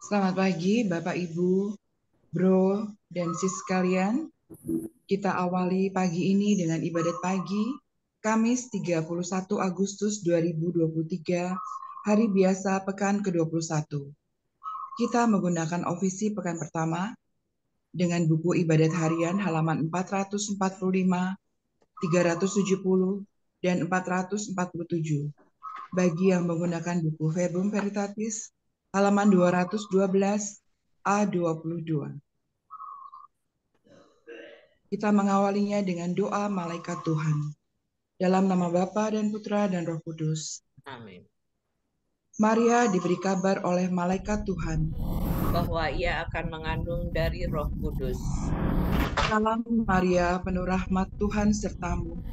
Selamat pagi Bapak Ibu, Bro, dan Sis sekalian. Kita awali pagi ini dengan ibadat pagi, Kamis 31 Agustus 2023, hari biasa pekan ke-21. Kita menggunakan ofisi pekan pertama dengan buku ibadat harian halaman 445, 370, dan 447. Bagi yang menggunakan buku Verbum Veritatis, halaman 212 A22. Kita mengawalinya dengan doa malaikat Tuhan. Dalam nama Bapa dan Putra dan Roh Kudus. Amin. Maria diberi kabar oleh malaikat Tuhan Bahwa ia akan mengandung dari Roh Kudus. Salam Maria, penuh rahmat Tuhan sertamu.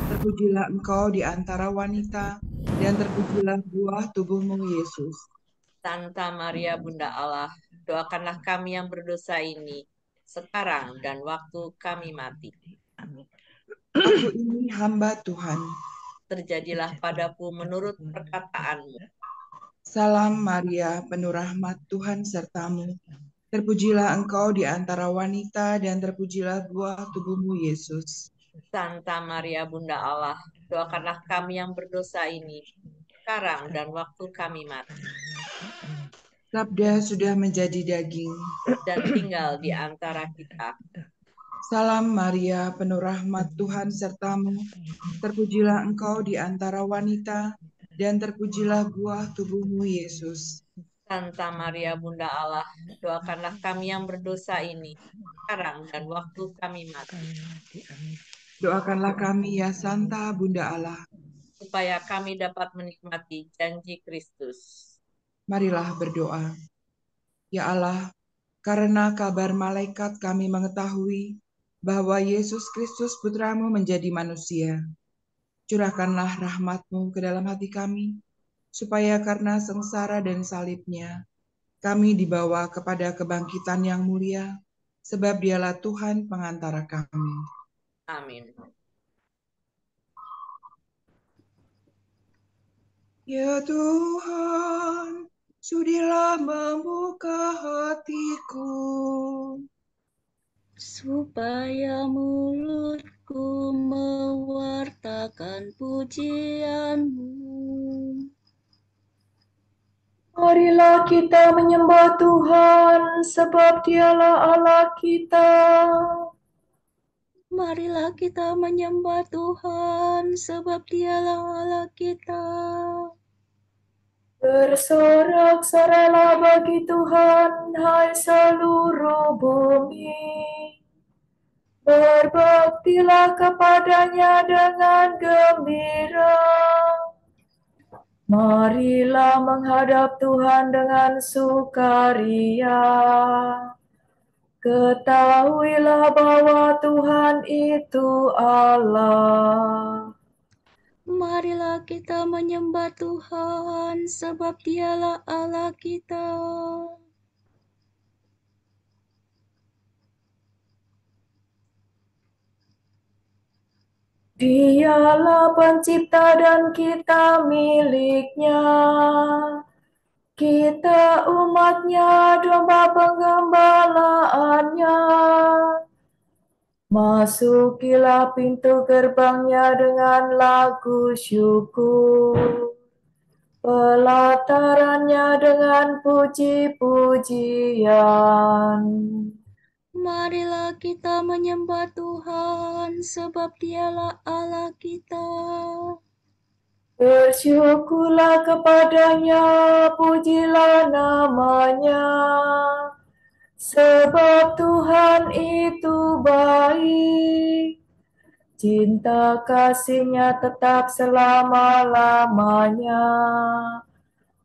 Terpujilah engkau di antara wanita, dan terpujilah buah tubuhmu, Yesus. Santa Maria Bunda Allah, doakanlah kami yang berdosa ini, sekarang dan waktu kami mati. Aku ini hamba Tuhan. Terjadilah padaku menurut perkataanmu. Salam Maria, penuh rahmat Tuhan sertamu. Terpujilah engkau di antara wanita, dan terpujilah buah tubuhmu, Yesus. Santa Maria Bunda Allah, doakanlah kami yang berdosa ini, sekarang dan waktu kami mati. Sabda sudah menjadi daging dan tinggal di antara kita. Salam Maria, penuh rahmat Tuhan sertamu. Terpujilah engkau di antara wanita, dan terpujilah buah tubuhmu, Yesus. Santa Maria Bunda Allah, doakanlah kami yang berdosa ini, sekarang dan waktu kami mati. Doakanlah kami ya Santa Bunda Allah, supaya kami dapat menikmati janji Kristus. Marilah berdoa. Ya Allah, karena kabar malaikat kami mengetahui bahwa Yesus Kristus Putramu menjadi manusia. Curahkanlah rahmat-Mu ke dalam hati kami, supaya karena sengsara dan salibnya, kami dibawa kepada kebangkitan yang mulia, sebab dialah Tuhan pengantara kami. Amin. Ya Tuhan, sudilah membuka hatiku, supaya mulutku mewartakan pujian-Mu. Marilah kita menyembah Tuhan, sebab Dialah Allah kita. Marilah kita menyembah Tuhan, sebab Dialah Allah kita. Bersorak-sorai bagi Tuhan, hai seluruh bumi. Berbaktilah kepadanya dengan gembira. Marilah menghadap Tuhan dengan sukaria. Ketahuilah bahwa Tuhan itu Allah. Marilah kita menyembah Tuhan, sebab Dialah Allah kita. Dialah pencipta dan kita miliknya. Kita umatnya, domba penggembalaannya. Masukilah pintu gerbangnya dengan lagu syukur. Pelatarannya dengan puji-pujian. Marilah kita menyembah Tuhan, sebab Dialah Allah kita. Bersyukurlah kepadanya, pujilah namanya. Sebab Tuhan itu baik. Cinta kasih-Nya tetap selama-lamanya.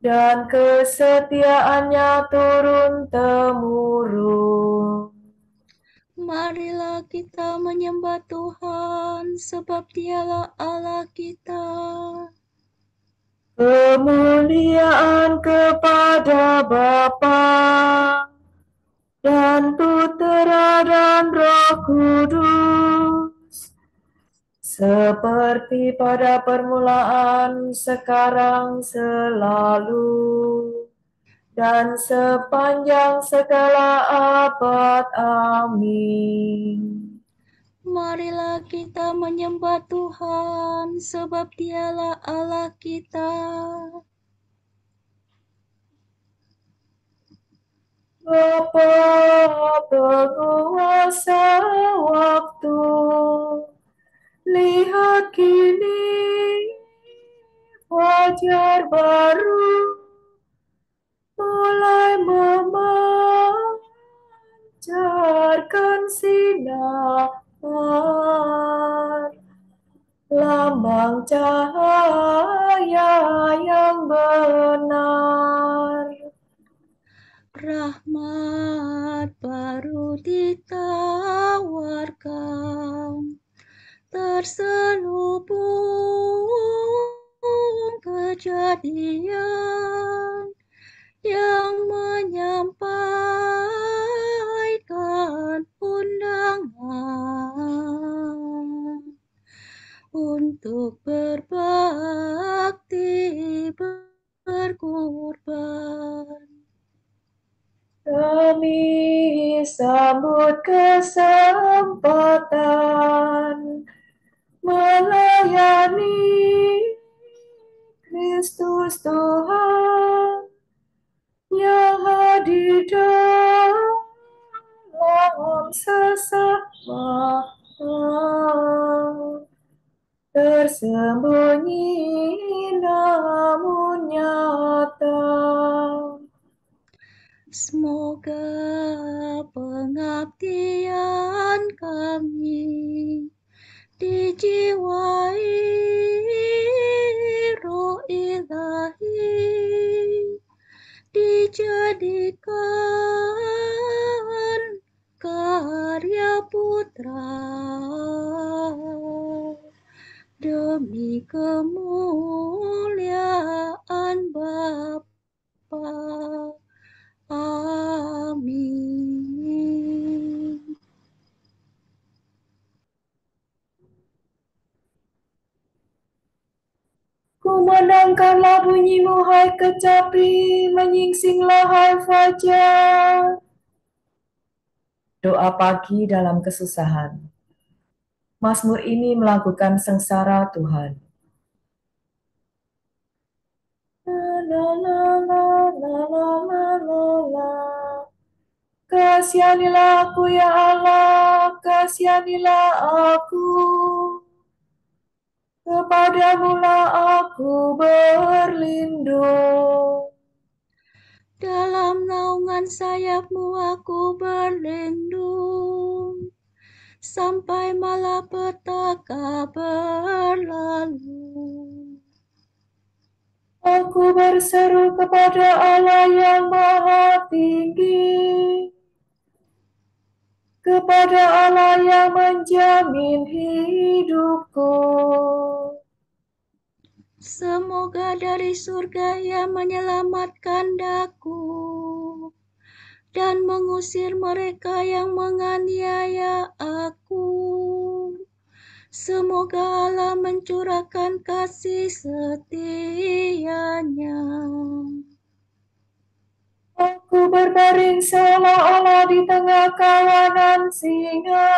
Dan kesetiaan-Nya turun-temurun. Marilah kita menyembah Tuhan, sebab Dialah Allah kita. Kemuliaan kepada Bapa dan Putera dan Roh Kudus, seperti pada permulaan, sekarang, selalu, dan sepanjang segala abad. Amin. Marilah kita menyembah Tuhan, sebab Dialah Allah kita. Bapa penguasa waktu, lihat kini fajar baru mulai memancarkan sinar, lambang cahaya yang benar. Rahmat baru ditawarkan, terselubung kejadian yang menyampaikan undangan untuk berbakti berkorban. Kami sambut kesempatan melayani Kristus Tuhan yang hadir dalam sesama, tersembunyi namun nyata. Semoga pengabdian kami dijiwai Roh Ilahi, dijadikan karya Putra demi kemuliaan Bapa. Amin. Kumandangkanlah bunyimu, hai kecapi, menyingsinglah, hai fajar. Doa pagi dalam kesusahan. Mazmur ini melakukan sengsara Tuhan. La la la la la la la la. Kasihanilah aku ya Allah, kasihanilah aku. Kepadamu-lah aku berlindung. Dalam naungan sayap-Mu aku berlindung, sampai malapetaka berlalu. Aku berseru kepada Allah yang Maha Tinggi, kepada Allah yang menjamin hidupku. Semoga dari surga Ia menyelamatkan daku dan mengusir mereka yang menganiaya aku. Semoga Allah mencurahkan kasih setia-Nya. Aku berbaring seolah-olah di tengah kawanan singa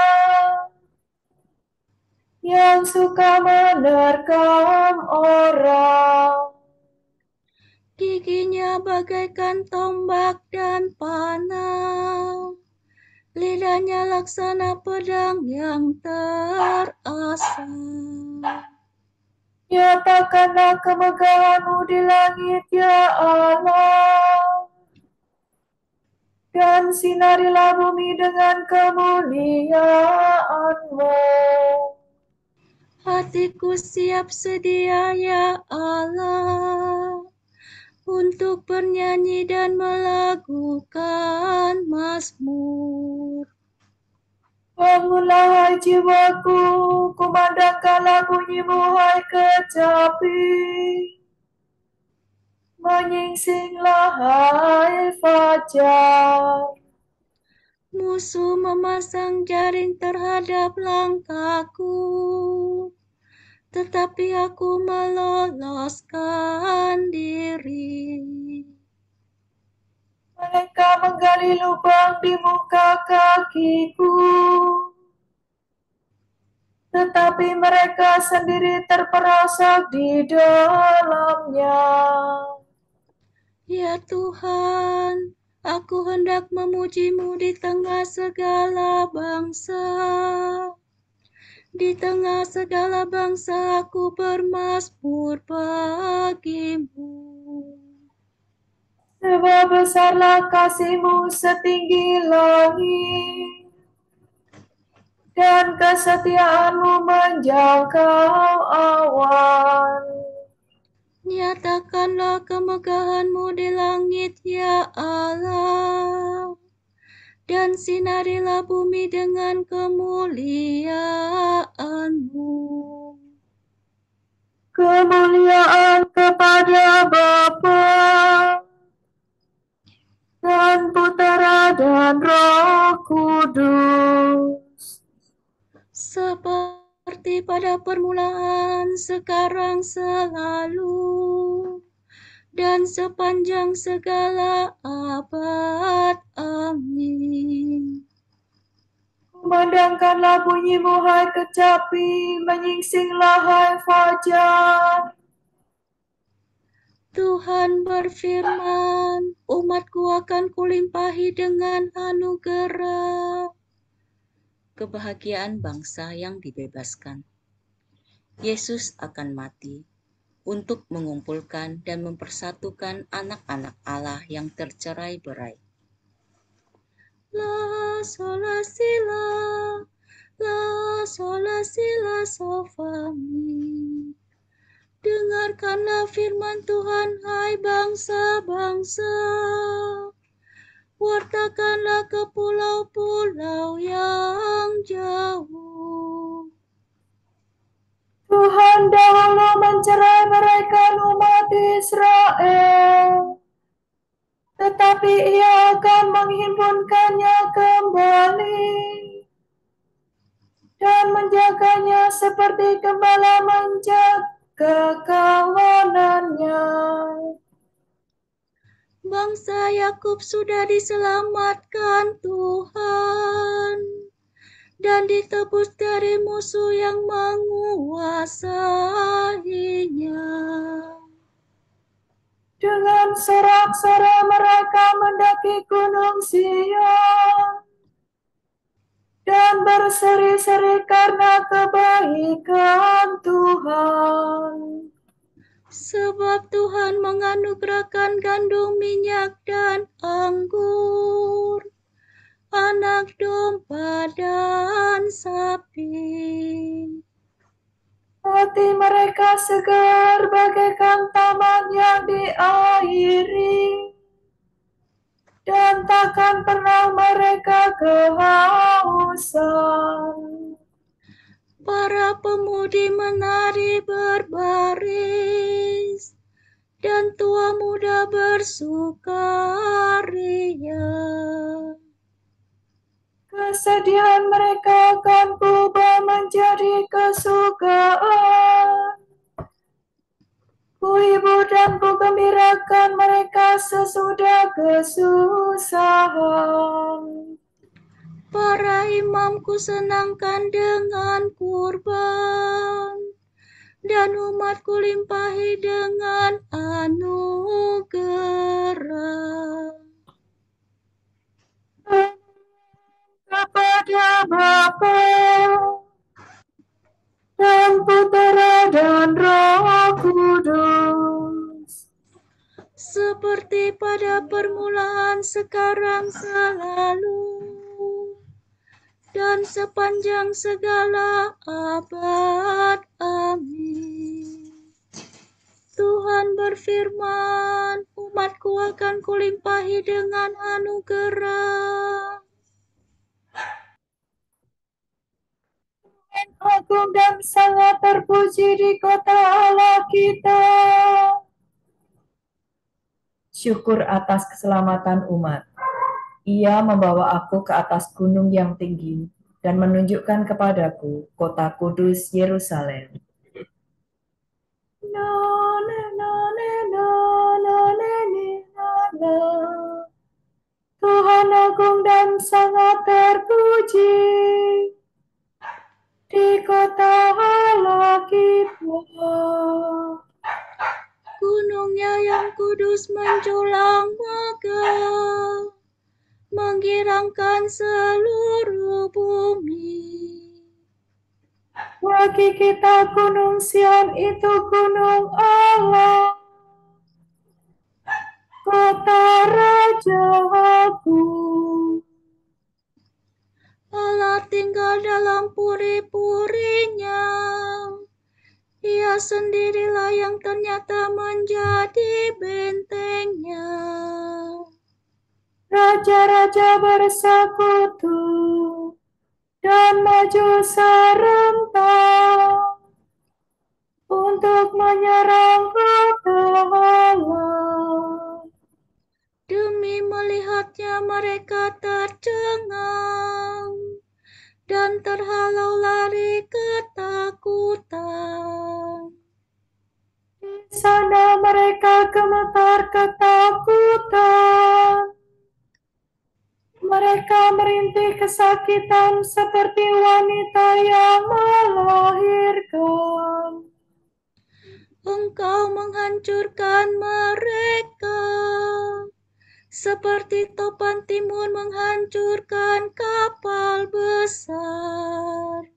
yang suka menerkam orang. Giginya bagaikan tombak dan panah, lidahnya laksana pedang yang terasah. Nyatakanlah kemegahan-Mu di langit, ya Allah, dan sinarilah bumi dengan kemuliaan-Mu. Hatiku siap sedia, ya Allah, untuk bernyanyi dan melakukan mazmur. Bangunlah, hai jiwaku, kumandangkanlah bunyi-Mu, hai kecapi. Menyingsinglah, hai fajar. Musuh memasang jaring terhadap langkahku, tetapi aku meloloskan diri. megali lubang di muka kakiku, tetapi mereka sendiri terperosok di dalamnya. Ya Tuhan, aku hendak memuji-Mu di tengah segala bangsa. Di tengah segala bangsa aku bermazmur bagi-Mu. Sebab besarlah kasih-Mu setinggi langit, dan kesetiaan-Mu menjangkau awan. Nyatakanlah kemegahan-Mu di langit, ya Allah, dan sinarilah bumi dengan kemuliaan-Mu. Kemuliaan kepada Bapa dan Putera dan Roh Kudus, Seperti pada permulaan, sekarang, selalu, dan sepanjang segala abad. Amin. kumandangkanlah bunyi-Mu, hai kecapi, menyingsinglah, hai fajar. Tuhan berfirman, umatku akan kulimpahi dengan anugerah. Kebahagiaan bangsa yang dibebaskan. Yesus akan mati untuk mengumpulkan dan mempersatukan anak-anak Allah yang tercerai-berai. La sola si la sola si la sol fa mi. Dengarkanlah firman Tuhan, hai bangsa-bangsa. Wartakanlah ke pulau-pulau yang jauh. Tuhan dahulu mencerai-beraikan umat Israel, tetapi Ia akan menghimpunkannya kembali dan menjaganya seperti gembala menjaga kawanannya. Bangsa Yakub sudah diselamatkan Tuhan dan ditebus dari musuh yang menguasainya. Dengan sorak-sorai mereka mendaki gunung Sion dan berseri-seri karena kebaikan Tuhan. Sebab Tuhan menganugerahkan gandum, minyak, dan anggur, anak domba dan sapi. Hati mereka segar bagaikan taman yang diairi, dan takkan pernah mereka kehausan. Para pemudi menari berbaris, dan tua muda bersukaria. Kesedihan mereka akan berubah menjadi kesukaan. Kuhibur dan kugembirakan mereka sesudah kesusahan. Para imamku senangkan dengan kurban, dan umatku limpahi dengan anugerah. Kepada Bapa dan Putera dan Roh Kudus, Seperti pada permulaan, sekarang, selalu, dan sepanjang segala abad. Amin. Tuhan berfirman, umatku akan kulimpahi dengan anugerah. agung dan sangat terpuji di kota Allah kita. Syukur atas keselamatan umat. Ia membawa aku ke atas gunung yang tinggi dan menunjukkan kepadaku kota kudus Yerusalem. Tuhan dan sangat terpuji di kota Allah kita. Gunungnya yang kudus menjulang megah, menggirangkan seluruh bumi. Bagi kita Gunung Sion itu gunung Allah, kota Raja Agung. Allah tinggal dalam puri-purinya. Ia sendirilah yang ternyata menjadi bentengnya. Raja-raja bersekutu dan maju serentak untuk menyerang kota Allah. Demi melihatnya mereka tercengang dan terhalau lari ketakutan. Di sana mereka gemetar ketakutan. Mereka merintih kesakitan seperti wanita yang melahirkan. Engkau menghancurkan mereka, seperti topan timun menghancurkan kapal besar.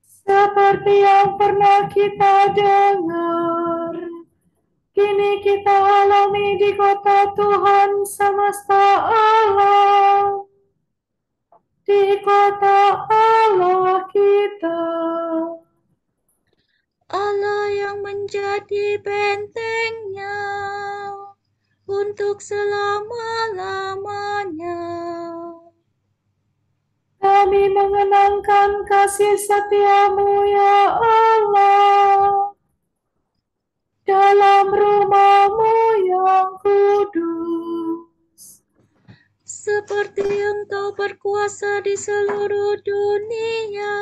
Seperti yang pernah kita dengar, kini kita alami di kota Tuhan semesta alam, di kota Allah kita. Allah yang menjadi bentengnya untuk selama-lamanya. Kami mengenangkan kasih setiamu ya Allah, dalam rumahmu yang kudus. Seperti Engkau berkuasa di seluruh dunia,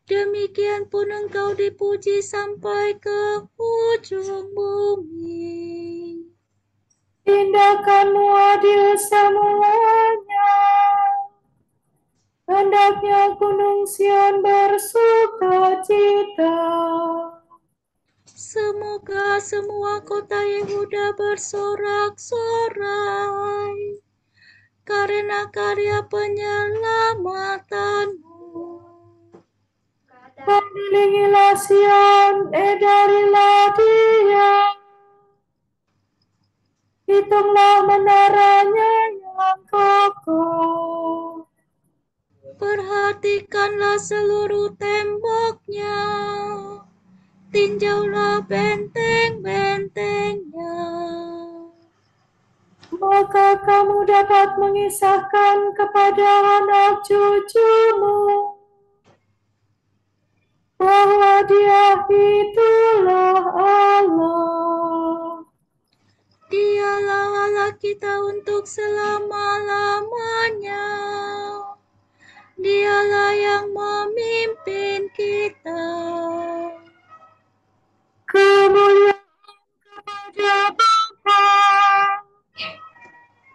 demikian pun Engkau dipuji sampai ke ujung bumi. Tindakanmu adil semuanya. Hendaknya Gunung Sion bersuka cita. Semoga semua kota Yehuda bersorak-sorai karena karya penyelamatanmu. Mengiringilah Sion, edarilah dia. Hitunglah menaranya yang kokoh. Perhatikanlah seluruh temboknya, tinjaulah benteng-bentengnya. Maka kamu dapat mengisahkan kepada anak cucumu bahwa Dia itulah Allah. Dialah Allah kita untuk selama-lamanya. Dialah yang memimpin kita. Kemuliaan kepada Bapa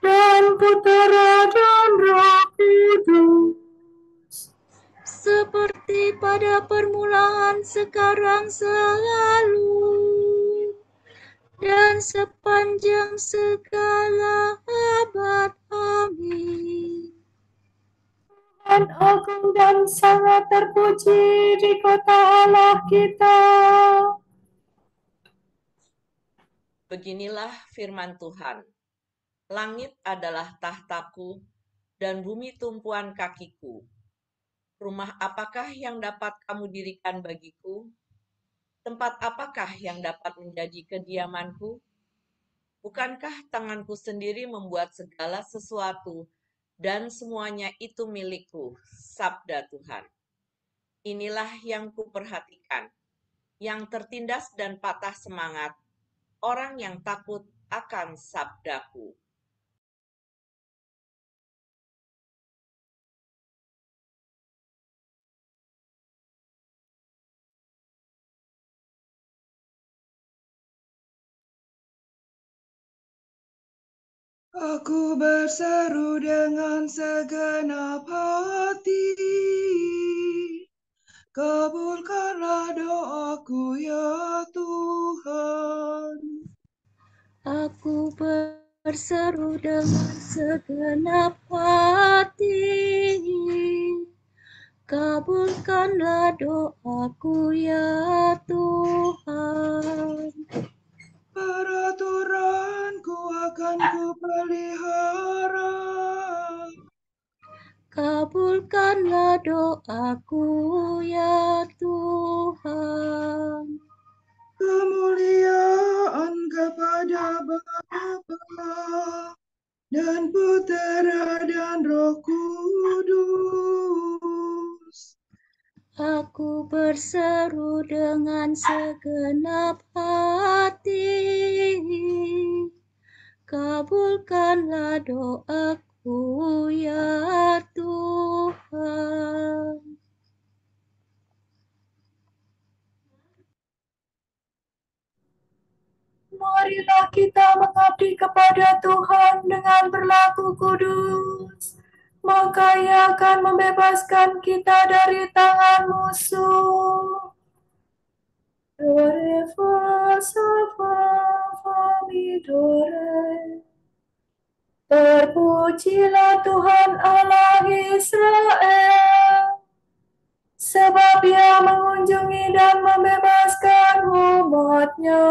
dan Putera dan Roh Kudus, Seperti pada permulaan, sekarang, selalu, dan sepanjang segala abad. Amin. Tuhan agung dan sangat terpuji di kota Allah kita. Beginilah firman Tuhan. Langit adalah tahtaku dan bumi tumpuan kakiku. Rumah apakah yang dapat kamu dirikan bagiku? Tempat apakah yang dapat menjadi kediamanku? Bukankah tanganku sendiri membuat segala sesuatu, dan semuanya itu milikku, sabda Tuhan. Inilah yang kuperhatikan, yang tertindas dan patah semangat, orang yang takut akan sabdaku. Aku berseru dengan segenap hati, kabulkanlah doaku ya Tuhan. Aku berseru dengan segenap hati, kabulkanlah doaku ya Tuhan. Peraturanku akan kupelihara, Kabulkanlah doaku ya Tuhan. kemuliaan kepada Bapa dan Putera dan Roh Kudus. Aku berseru dengan segenap hati, kabulkanlah doaku ya Tuhan. Marilah kita mengabdi kepada Tuhan dengan berlaku kudus. Maka Ia akan membebaskan kita dari tangan musuh. Terpujilah Tuhan Allah Israel, sebab Ia mengunjungi dan membebaskan umat-Nya.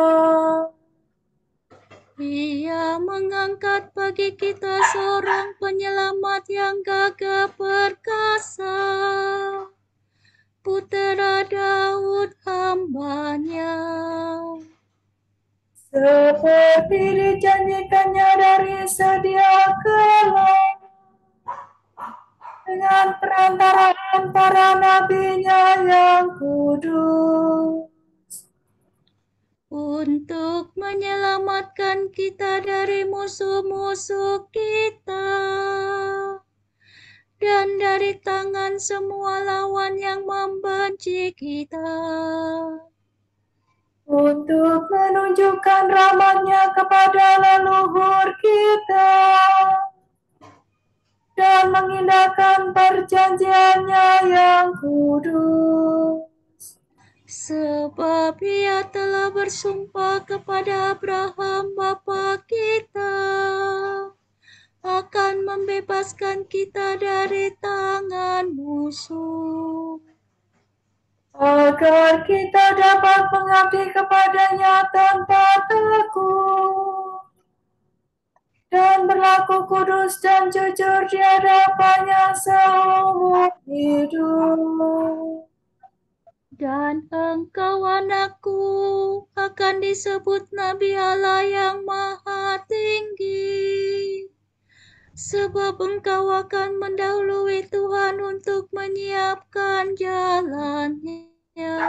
Ia mengangkat bagi kita seorang penyelamat yang gagah perkasa, Putera Daud hamba-Nya. Seperti dijanjikannya dari sedia kala, dengan perantaraan para nabi-Nya yang kudus, untuk menyelamatkan kita dari musuh-musuh kita dan dari tangan semua lawan yang membenci kita, untuk menunjukkan rahmat-Nya kepada leluhur kita dan mengindahkan perjanjian-Nya yang kudus. sebab Ia telah bersumpah kepada Abraham bapa kita akan membebaskan kita dari tangan musuh, agar kita dapat mengabdi kepada-Nya tanpa takut dan berlaku kudus dan jujur di hadapan-Nya seumur hidup. dan engkau anakku akan disebut Nabi Allah yang Maha Tinggi, sebab engkau akan mendahului Tuhan untuk menyiapkan jalan-Nya,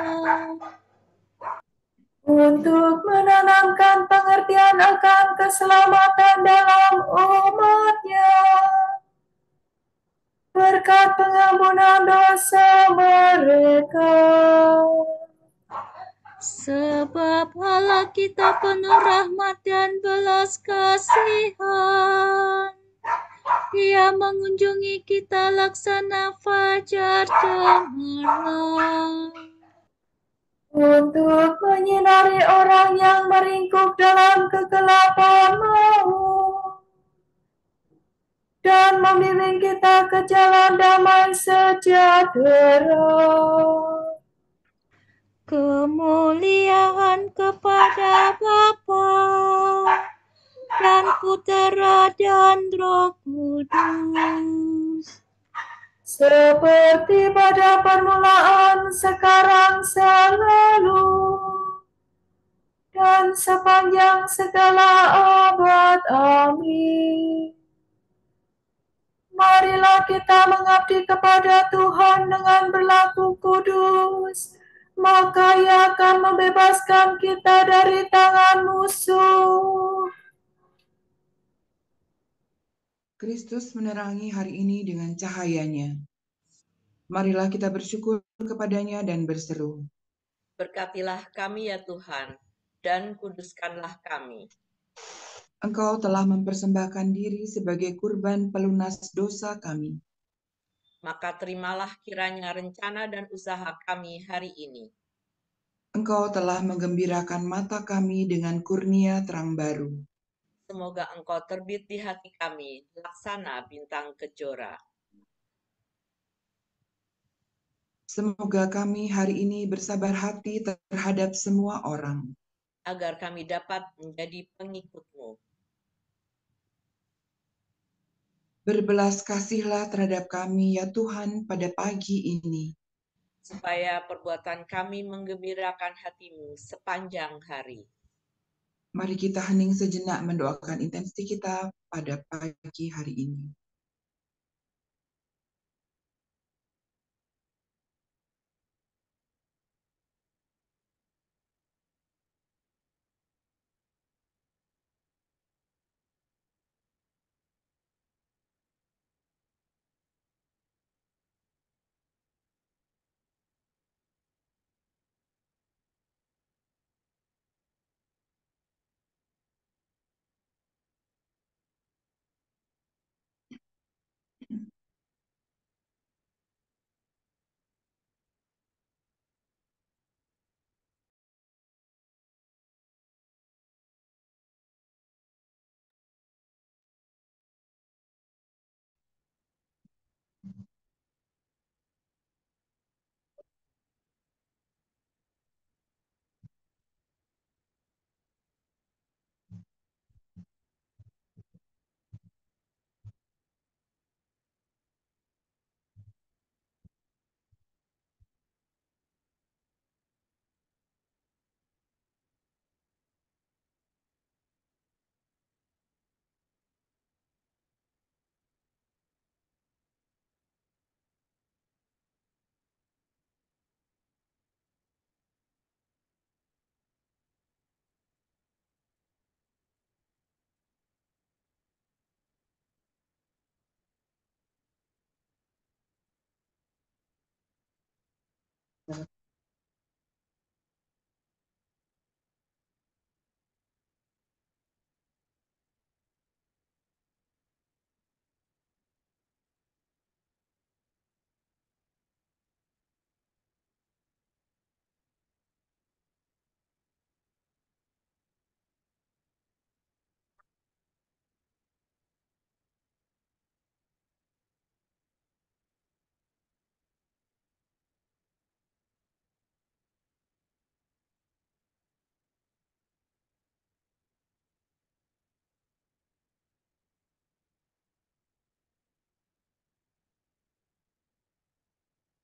Untuk menanamkan pengertian akan keselamatan dalam umat-Nya, berkat pengampunan dosa mereka. sebab Allah kita penuh rahmat dan belas kasihan. Ia mengunjungi kita laksana fajar cemerlang, Untuk menyinari orang yang meringkuk dalam kegelapan maut dan membimbing kita ke jalan damai sejahtera. kemuliaan kepada Bapa dan Putera dan Roh Kudus, Seperti pada permulaan, sekarang, selalu, dan sepanjang segala abad. Amin. Marilah kita mengabdi kepada Tuhan dengan berlaku kudus, maka Ia akan membebaskan kita dari tangan musuh. Kristus menerangi hari ini dengan cahaya-Nya. Marilah kita bersyukur kepada-Nya dan berseru. Berkatilah kami ya Tuhan, dan kuduskanlah kami. Engkau telah mempersembahkan diri sebagai kurban pelunas dosa kami. Maka terimalah kiranya rencana dan usaha kami hari ini. Engkau telah menggembirakan mata kami dengan kurnia terang baru. Semoga Engkau terbit di hati kami, laksana bintang kejora. Semoga kami hari ini bersabar hati terhadap semua orang. Agar kami dapat menjadi pengikut-Mu. Berbelas kasihlah terhadap kami, ya Tuhan, pada pagi ini. Supaya perbuatan kami menggembirakan hati-Mu sepanjang hari. Mari kita hening sejenak mendoakan intensi kita pada pagi hari ini.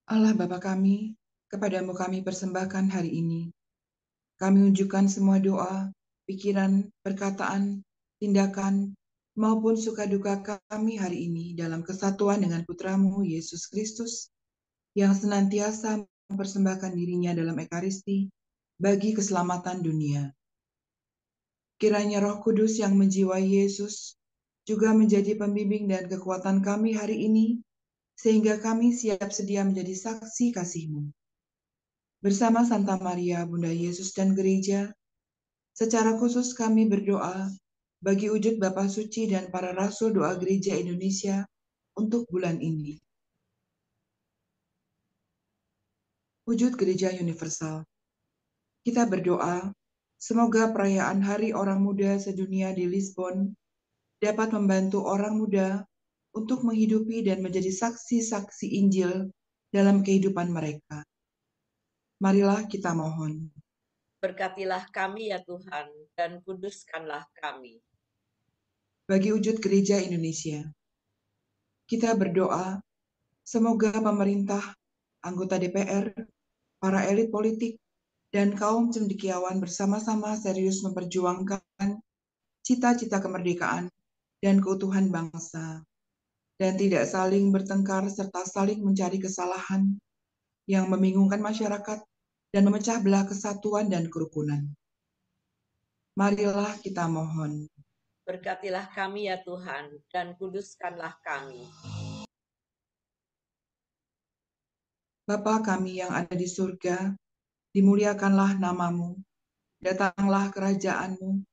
Allah Bapa kami, kepadamu kami persembahkan hari ini. Kami unjukkan semua doa, pikiran, perkataan, tindakan, maupun suka duka kami hari ini dalam kesatuan dengan Putramu Yesus Kristus, yang senantiasa mempersembahkan dirinya dalam Ekaristi bagi keselamatan dunia. Kiranya Roh Kudus yang menjiwai Yesus juga menjadi pembimbing dan kekuatan kami hari ini, sehingga kami siap sedia menjadi saksi kasih-Mu. Bersama Santa Maria, Bunda Yesus dan Gereja, secara khusus kami berdoa bagi wujud Bapa Suci dan para Rasul Doa Gereja Indonesia untuk bulan ini. Wujud Gereja Universal. Kita berdoa, semoga perayaan Hari Orang Muda Sedunia di Lisbon dapat membantu orang muda untuk menghidupi dan menjadi saksi-saksi Injil dalam kehidupan mereka. Marilah kita mohon. Berkatilah kami ya Tuhan, dan kuduskanlah kami. Bagi wujud Gereja Indonesia, kita berdoa, semoga pemerintah, anggota DPR, para elit politik, dan kaum cendekiawan bersama-sama serius memperjuangkan cita-cita kemerdekaan dan keutuhan bangsa, dan tidak saling bertengkar serta saling mencari kesalahan yang membingungkan masyarakat dan memecah belah kesatuan dan kerukunan. Marilah kita mohon. Berkatilah kami ya Tuhan, dan kuduskanlah kami. Bapa kami yang ada di surga, dimuliakanlah namamu, datanglah kerajaan-Mu,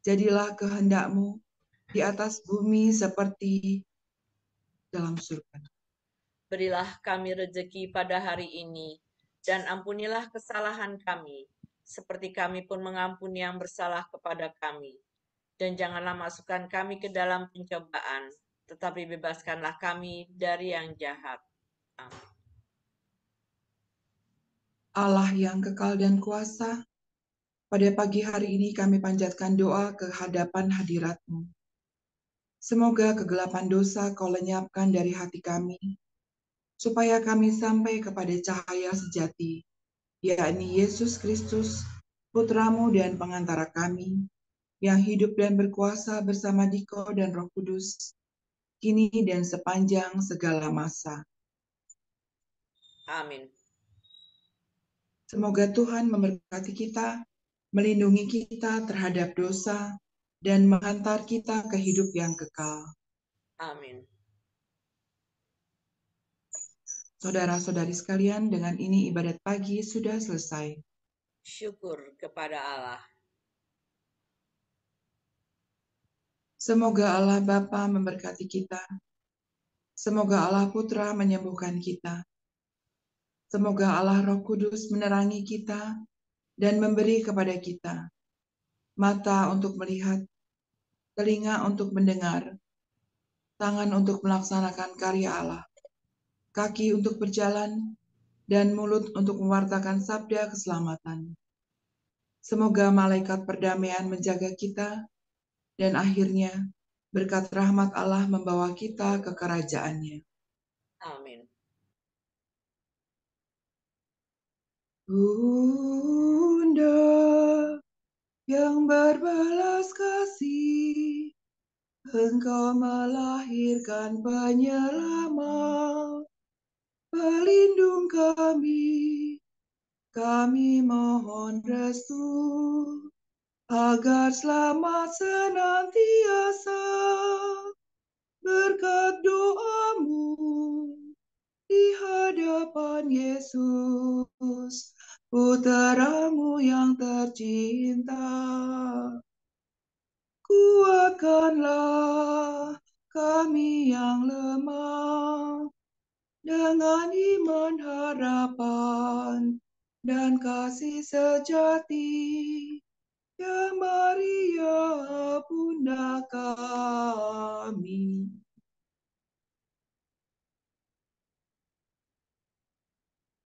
Jadilah kehendak-Mu di atas bumi seperti dalam surga. Berilah kami rejeki pada hari ini, dan ampunilah kesalahan kami, seperti kami pun mengampuni yang bersalah kepada kami. Dan janganlah masukkan kami ke dalam pencobaan, tetapi bebaskanlah kami dari yang jahat. Amin. Allah yang kekal dan kuasa, pada pagi hari ini kami panjatkan doa ke hadapan hadirat-Mu. Semoga kegelapan dosa Kau lenyapkan dari hati kami, supaya kami sampai kepada cahaya sejati, yakni Yesus Kristus, Putra-Mu dan pengantara kami, yang hidup dan berkuasa bersama Dikau dan Roh Kudus, kini dan sepanjang segala masa. Amin. Semoga Tuhan memberkati kita, melindungi kita terhadap dosa, dan menghantar kita ke hidup yang kekal. Amin. Saudara-saudari sekalian, dengan ini ibadat pagi sudah selesai. Syukur kepada Allah. Semoga Allah Bapa memberkati kita. Semoga Allah Putra menyembuhkan kita. Semoga Allah Roh Kudus menerangi kita dan memberi kepada kita mata untuk melihat, telinga untuk mendengar, tangan untuk melaksanakan karya Allah, kaki untuk berjalan, dan mulut untuk mewartakan sabda keselamatan. Semoga malaikat perdamaian menjaga kita, dan akhirnya berkat rahmat Allah membawa kita ke kerajaan-Nya. Amin. Bunda yang berbelas kasih, Engkau melahirkan penyelamat, pelindung kami mohon restu, agar selamat senantiasa, berkat doa-Mu di hadapan Yesus, Putra-Mu yang tercinta. Kuatkanlah kami yang lemah, dengan iman, harapan, dan kasih sejati, ya Maria Bunda kami.